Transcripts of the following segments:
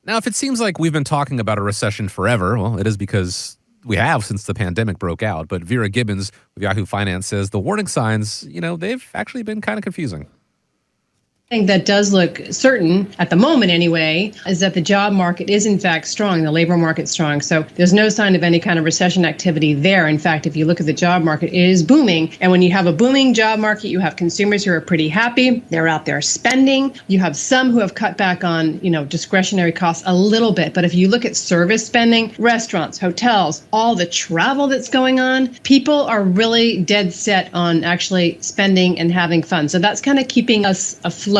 Now, if it seems like we've been talking about a recession forever, well, it is because we have since the pandemic broke out. But Vera Gibbons with Yahoo Finance says the warning signs, they've actually been kind of confusing. Thing that does look certain at the moment anyway is that the job market is in fact strong, the labor market's strong. So there's no sign of any kind of recession activity there. In fact, if you look at the job market, it is booming. And when you have a booming job market, you have consumers who are pretty happy. They're out there spending. You have some who have cut back on, discretionary costs a little bit. But if you look at service spending, restaurants, hotels, all the travel that's going on, people are really dead set on actually spending and having fun. So that's kind of keeping us afloat.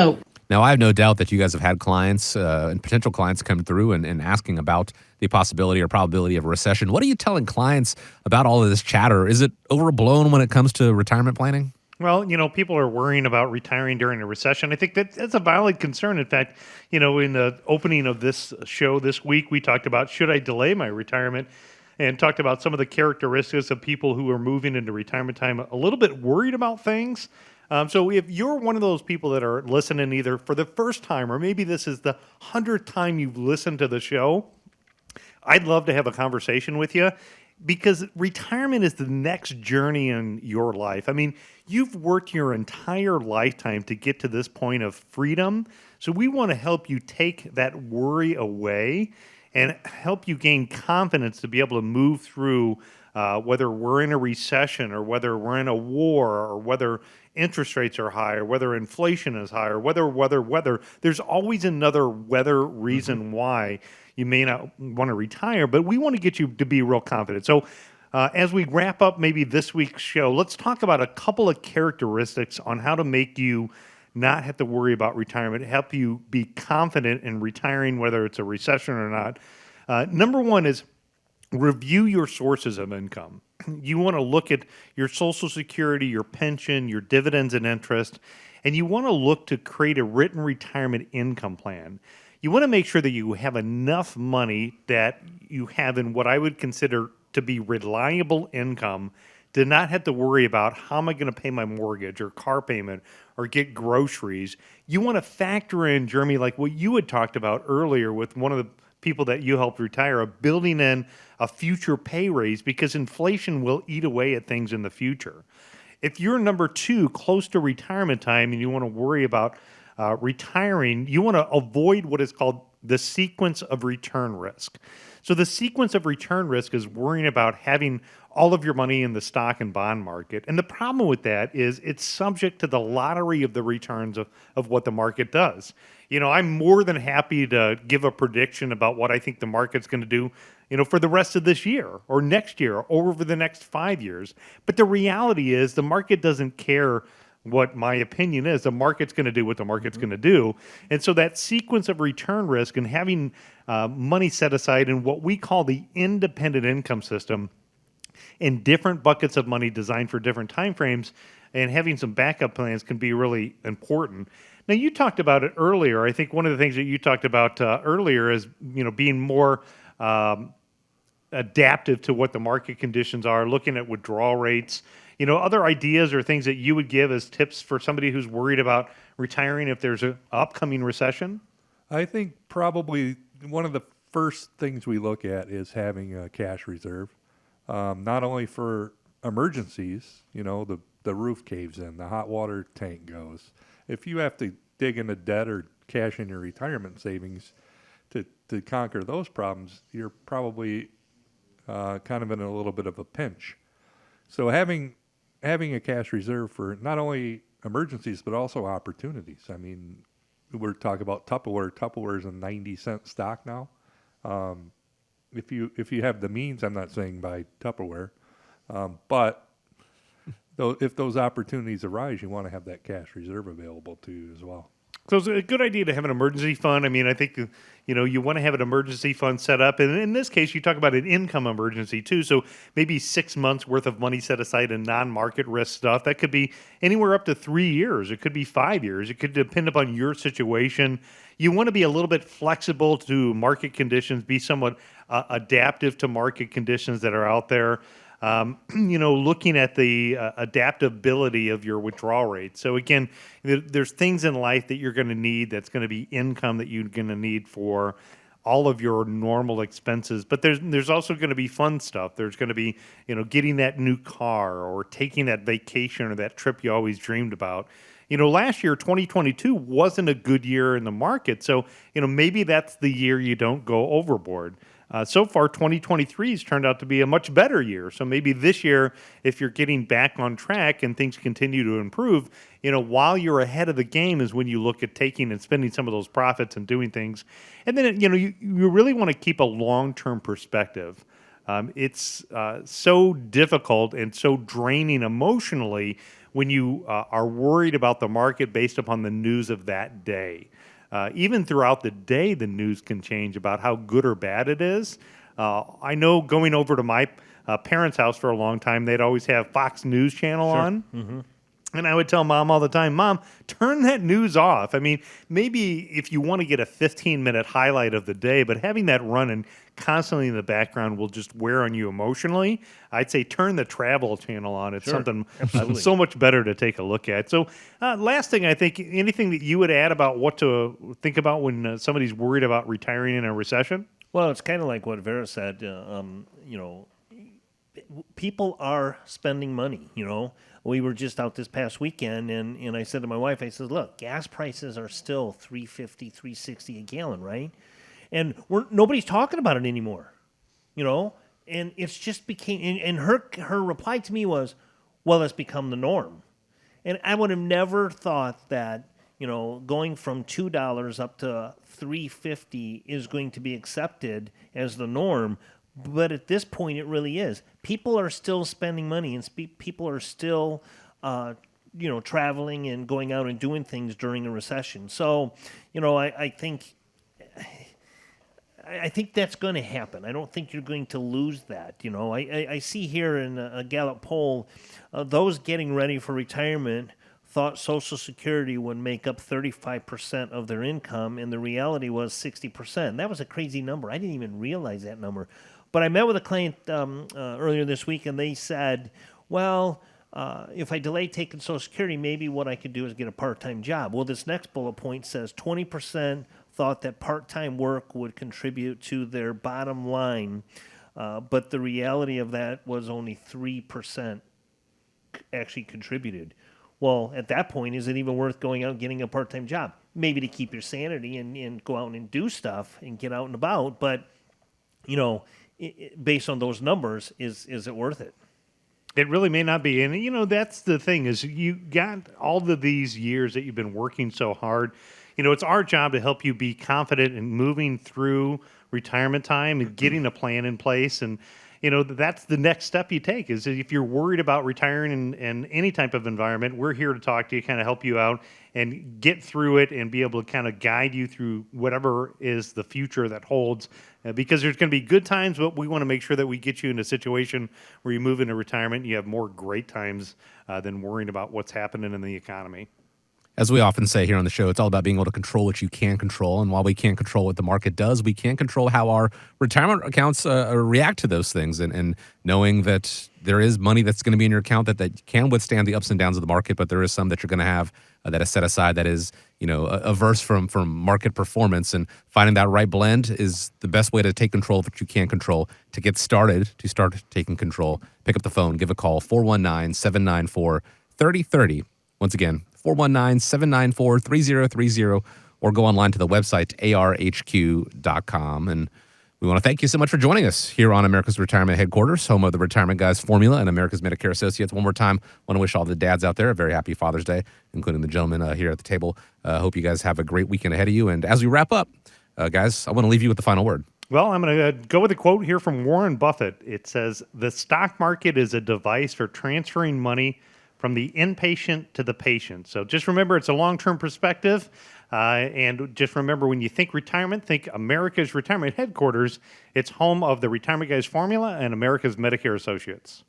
Now, I have no doubt that you guys have had clients and potential clients come through and asking about the possibility or probability of a recession. What are you telling clients about all of this chatter? Is it overblown when it comes to retirement planning? Well, people are worrying about retiring during a recession. I think that's a valid concern. In fact, in the opening of this show this week, we talked about, should I delay my retirement? And talked about some of the characteristics of people who are moving into retirement time a little bit worried about things. So if you're one of those people that are listening either for the first time or maybe this is the 100th time you've listened to the show, I'd love to have a conversation with you because retirement is the next journey in your life. I mean, you've worked your entire lifetime to get to this point of freedom. So we want to help you take that worry away and help you gain confidence to be able to move through whether we're in a recession or whether we're in a war or whether interest rates are high or whether inflation is high or whether. There's always another weather reason why you may not want to retire, but we want to get you to be real confident. So as we wrap up maybe this week's show, let's talk about a couple of characteristics on how to make you not have to worry about retirement, help you be confident in retiring, whether it's a recession or not. Number one is review your sources of income. You want to look at your Social Security, your pension, your dividends and interest, and you want to look to create a written retirement income plan. You want to make sure that you have enough money that you have in what I would consider to be reliable income to not have to worry about how am I going to pay my mortgage or car payment or get groceries. You want to factor in, Jeremy, like what you had talked about earlier with one of the people that you helped retire, of building in a future pay raise because inflation will eat away at things in the future. If you're number two, close to retirement time, and you want to worry about retiring, you want to avoid what is called the sequence of return risk. So the sequence of return risk is worrying about having all of your money in the stock and bond market. And the problem with that is it's subject to the lottery of the returns of what the market does. I'm more than happy to give a prediction about what I think the market's going to do, for the rest of this year or next year or over the next 5 years. But the reality is the market doesn't care what my opinion is. The market's going to do what the market's going to do. And so that sequence of return risk and having money set aside in what we call the independent income system in different buckets of money designed for different timeframes and having some backup plans can be really important. Now, you talked about it earlier. I think one of the things that you talked about earlier is, being more adaptive to what the market conditions are, looking at withdrawal rates. Other ideas or things that you would give as tips for somebody who's worried about retiring if there's an upcoming recession? I think probably one of the first things we look at is having a cash reserve, not only for emergencies, the roof caves in, the hot water tank goes. If you have to dig into debt or cash in your retirement savings to conquer those problems, you're probably kind of in a little bit of a pinch. So having a cash reserve for not only emergencies but also opportunities. I mean, we're talking about Tupperware. Tupperware is a 90-cent stock now. If you have the means, I'm not saying buy Tupperware, but if those opportunities arise, you want to have that cash reserve available to you as well. So it's a good idea to have an emergency fund. I mean, I think, you want to have an emergency fund set up. And in this case, you talk about an income emergency too. So maybe 6 months worth of money set aside in non-market risk stuff. That could be anywhere up to 3 years. It could be 5 years. It could depend upon your situation. You want to be a little bit flexible to market conditions, be somewhat adaptive to market conditions that are out there. Looking at the adaptability of your withdrawal rate. So again, there's things in life that you're going to need that's going to be income that you're going to need for all of your normal expenses. But there's also going to be fun stuff. There's going to be, getting that new car or taking that vacation or that trip you always dreamed about. Last year, 2022, wasn't a good year in the market. So, maybe that's the year you don't go overboard. So far, 2023 has turned out to be a much better year. So maybe this year, if you're getting back on track and things continue to improve, while you're ahead of the game is when you look at taking and spending some of those profits and doing things. And then, you really want to keep a long-term perspective. It's so difficult and so draining emotionally when you are worried about the market based upon the news of that day. Even throughout the day, the news can change about how good or bad it is. I know going over to my parents' house for a long time, they'd always have Fox News Channel on. Mm-hmm. And I would tell Mom all the time, Mom, turn that news off. I mean, maybe if you want to get a 15-minute highlight of the day, but having that running constantly in the background will just wear on you emotionally. I'd say turn the travel channel on. It's something so much better to take a look at. So last thing, I think, anything that you would add about what to think about when somebody's worried about retiring in a recession? Well, it's kind of like what Vera said. People are spending money, We were just out this past weekend, and I said to my wife, I said, look, gas prices are still $3.50, $3.60 a gallon, right? And nobody's talking about it anymore, And it's just became, and her reply to me was, well, it's become the norm. And I would have never thought that, going from $2 up to $3.50 is going to be accepted as the norm. But at this point, it really is. People are still spending money, and people are still, traveling and going out and doing things during a recession. So, I think that's going to happen. I don't think you're going to lose that. I see here in a Gallup poll, those getting ready for retirement thought Social Security would make up 35% of their income, and the reality was 60%. That was a crazy number. I didn't even realize that number. But I met with a client earlier this week, and they said, well, if I delay taking Social Security, maybe what I could do is get a part-time job. Well, this next bullet point says 20% thought that part-time work would contribute to their bottom line, but the reality of that was only 3% actually contributed. Well, at that point, is it even worth going out and getting a part-time job? Maybe to keep your sanity and go out and do stuff and get out and about, but, based on those numbers, is it worth it? It really may not be. And, that's the thing is you got all of these years that you've been working so hard. It's our job to help you be confident in moving through retirement time and getting a plan in place. And, that's the next step you take is if you're worried about retiring in any type of environment, we're here to talk to you, kind of help you out and get through it and be able to kind of guide you through whatever is the future that holds. Because there's going to be good times, but we want to make sure that we get you in a situation where you move into retirement and you have more great times than worrying about what's happening in the economy. As we often say here on the show, it's all about being able to control what you can control. And while we can't control what the market does, we can control how our retirement accounts react to those things. And knowing that there is money that's going to be in your account that can withstand the ups and downs of the market, but there is some that you're going to have that is set aside that is, averse from market performance. And finding that right blend is the best way to take control of what you can control. To get started, to start taking control, pick up the phone, give a call, 419-794-3030. Once again, 419-794-3030, or go online to the website, arhq.com. And we want to thank you so much for joining us here on America's Retirement Headquarters, home of the Retirement Guys Formula and America's Medicare Associates. One more time, want to wish all the dads out there a very happy Father's Day, including the gentlemen here at the table. Hope you guys have a great weekend ahead of you. And as we wrap up, guys, I want to leave you with the final word. Well, I'm going to go with a quote here from Warren Buffett. It says, "The stock market is a device for transferring money from the inpatient to the patient." So just remember, it's a long-term perspective. And just remember, when you think retirement, think America's Retirement Headquarters. It's home of the Retirement Guys Formula and America's Medicare Associates.